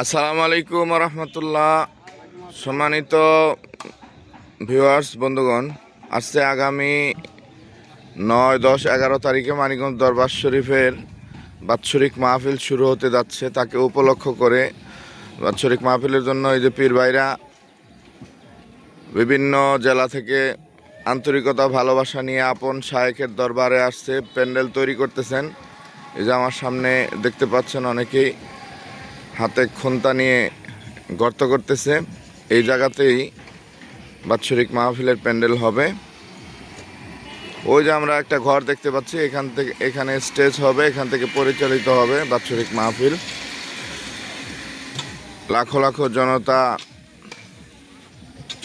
আসসালামু আলাইকুম রহমতুল্লাহ। সম্মানিত ভিউয়ার্স বন্ধুগণ, আজকে আগামী 9, 10, 11 তারিখে মানিকগঞ্জ দরবার শরীফের বাৎসরিক মাহফিল শুরু হতে যাচ্ছে। তাকে উপলক্ষ করে বাৎসরিক মাহফিলের জন্য এই যে পীর ভাইরা বিভিন্ন জেলা থেকে আন্তরিকতা ভালোবাসা নিয়ে আপন শায়েখের দরবারে আসছে, প্যান্ডেল তৈরি করতেছেন। এই যে আমার সামনে দেখতে পাচ্ছেন অনেকেই হাতে খুন্তা নিয়ে গর্ত করতেছে। এই জায়গাতেই বাৎসরিক মাহফিলের প্যান্ডেল হবে। ওই যে আমরা একটা ঘর দেখতে পাচ্ছি, এখানে স্টেজ হবে, এখান থেকে পরিচালিত হবে বাৎসরিক মাহফিল। লাখো লাখো জনতা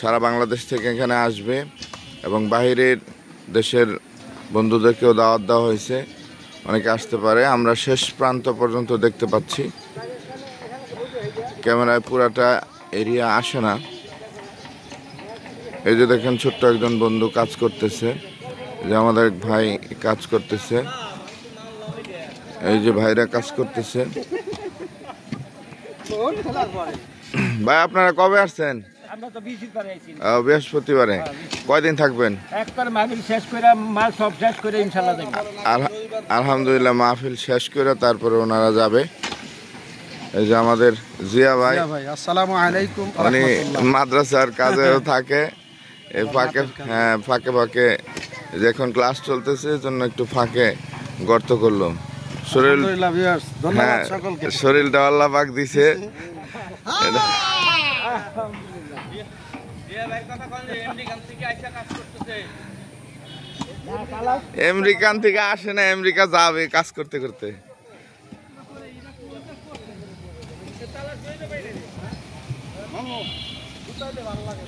সারা বাংলাদেশ থেকে এখানে আসবে এবং বাহিরের দেশের বন্ধুদেরকেও দাওয়াত দেওয়া হয়েছে, অনেকে আসতে পারে। আমরা শেষ প্রান্ত পর্যন্ত দেখতে পাচ্ছি, ক্যামেরায় পুরাটা এরিয়া আসে না। এই যে দেখেন ছোট্ট একজন বন্ধু কাজ করতেছে, যে আমাদের এক ভাই কাজ করতেছে। এই যে ভাইরা কাজ করতেছে। ভাই আপনারা কবে আসছেন? বৃহস্পতিবারে। কয়দিন থাকবেন? আলহামদুলিল্লাহ, মাহফিল শেষ করে তারপরে ওনারা যাবে। এই যে আমাদের জিয়া ভাই, আসসালামু আলাইকুম। উনি মাদ্রাসার কাজেও থাকে। এই ফাঁকে ফাঁকে ফাঁকে যখন ক্লাস চলতেছে জন্য একটু ফাঁকে গর্ত করলো। শরীরটা আল্লাহ পাক দিছে। আমেরিকান থেকে আসে না, আমেরিকা যাবে কাজ করতে করতে।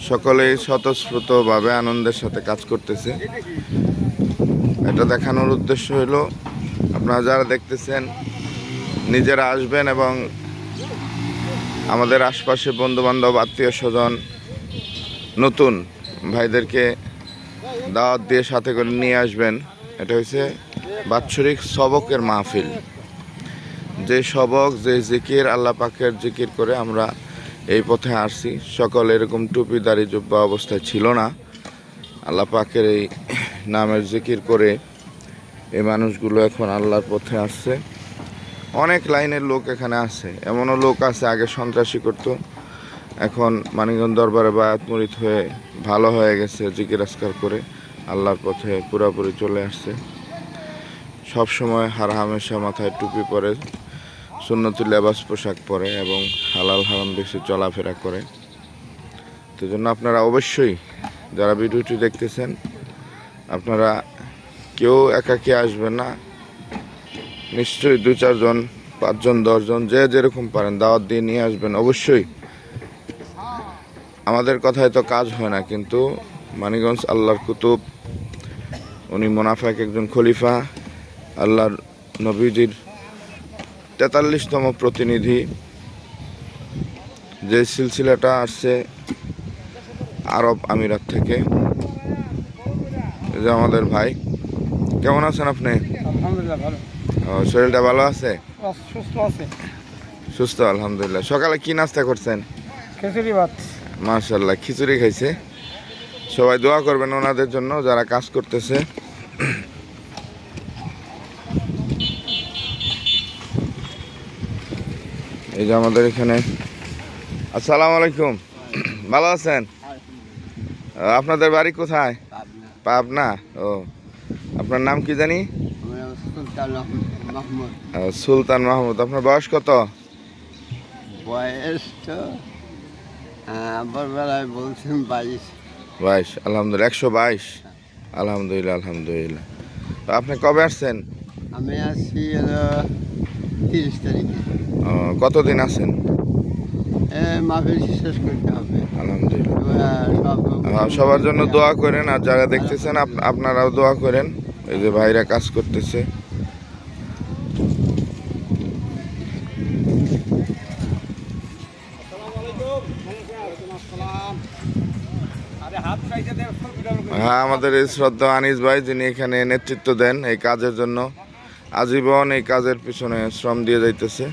সকলেই স্বতঃস্ফূর্তভাবে আনন্দের সাথে কাজ করতেছে। এটা দেখানোর উদ্দেশ্য হলো আপনারা যারা দেখতেছেন নিজেরা আসবেন এবং আমাদের আশপাশে বন্ধুবান্ধব, আত্মীয় স্বজন, নতুন ভাইদেরকে দাওয়াত দিয়ে সাথে করে নিয়ে আসবেন। এটা হচ্ছে বাৎসরিক সবকের মাহফিল। যে সবক, যে জিকির, আল্লাহ পাকের জিকির করে আমরা এই পথে আসছি। সকল এরকম টুপি দাড়ি জুব্বা অবস্থায় ছিল না। আল্লাহ পাকের এই নামের জিকির করে এই মানুষগুলো এখন আল্লাহর পথে আসছে। অনেক লাইনের লোক এখানে আছে, এমনও লোক আছে আগে সন্ত্রাসী করত, এখন মানিকগঞ্জ দরবারে বায়াত মুরিদ হয়ে ভালো হয়ে গেছে, জিকির আজকার করে আল্লাহর পথে পুরাপুরি চলে আসছে। সব সময় হার হামেশা মাথায় টুপি পরে, সুন্নতি লেবাস পোশাক পরে এবং হালাল হারাম বেশি চলাফেরা করে। তো জন্য আপনারা অবশ্যই যারা ভিডিওটি দেখতেছেন, আপনারা কেউ একাকী আসবেন না, নিশ্চয়ই 2-4 জন, 5 জন, 10 জন, যে যেরকম পারেন দাওয়াত দিয়ে নিয়ে আসবেন অবশ্যই। আমাদের কথায় তো কাজ হয় না, কিন্তু মানিকগঞ্জ আল্লাহর কুতুব, উনি মোনাফেক একজন খলিফা, আল্লাহর নবীজির 43তম প্রতিনিধি। যে সিলসিলাটা আসছে আরব আমিরাত থেকে। এই যে আমাদের ভাই, কেমন আছেন আপনি? আলহামদুলিল্লাহ ভালো। শরীরটা ভালো আছে? সুস্থ আছে। সুস্থ আলহামদুলিল্লাহ। সকালে কি নাস্তা করছেন? খিচুড়ি ভাত। মাশাআল্লাহ, খিচুড়ি খাইছে। সবাই দোয়া করবেন ওনাদের জন্য যারা কাজ করতেছে। এই যে আমাদের এখানে। আসসালামু আলাইকুম, ভালো আছেন? আপনাদের বাড়ি কোথায়? পাবনা। ও, আপনার নাম কি জানি? সুলতান মাহমুদ। আপনার বয়স কত? বয়স তো বলছেন 22। আলহামদুলিল্লাহ, 122। আলহামদুলিল্লাহ আলহামদুলিল্লাহ। আপনি কবে আসছেন? আমি আসছি 30 তারিখে। কতদিন আছেন? মাহফিল শেষ করতে হবে। আলহামদুলিল্লাহ, সবার জন্য দোয়া করেন, আর যারা দেখতেছেন আপনারাও দোয়া করেন। এই যে ভাইরা কাজ করতেছে। হ্যাঁ, আমাদের এই শ্রদ্ধা আনিস ভাই, যিনি এখানে নেতৃত্ব দেন এই কাজের জন্য, আজীবন এই কাজের পিছনে শ্রম দিয়ে যাইতেছে।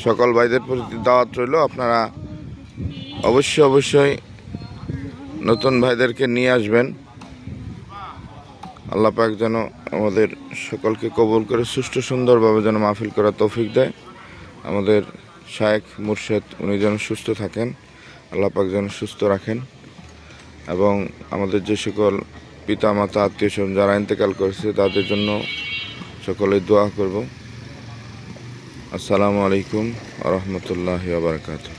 সকল ভাইদের প্রতি দাওয়াত রইল, আপনারা অবশ্যই নতুন ভাইদেরকে নিয়ে আসবেন। আল্লাহ পাক যেন আমাদের সকলকে কবুল করে সুষ্ঠু সুন্দরভাবে যেন মাহফিল করার তৌফিক দেয়। আমাদের শায়েখ মুর্শেদ উনি যেন সুস্থ থাকেন, আল্লাহ পাক যেন সুস্থ রাখেন, এবং আমাদের যে সকল পিতা মাতা আত্মীয় স্বজন যারা ইন্তেকাল করেছে তাদের জন্য সকলে দোয়া করব। আসসালামু আলাইকুম ওয়া রাহমাতুল্লাহি ওয়া বারাকাতুহু।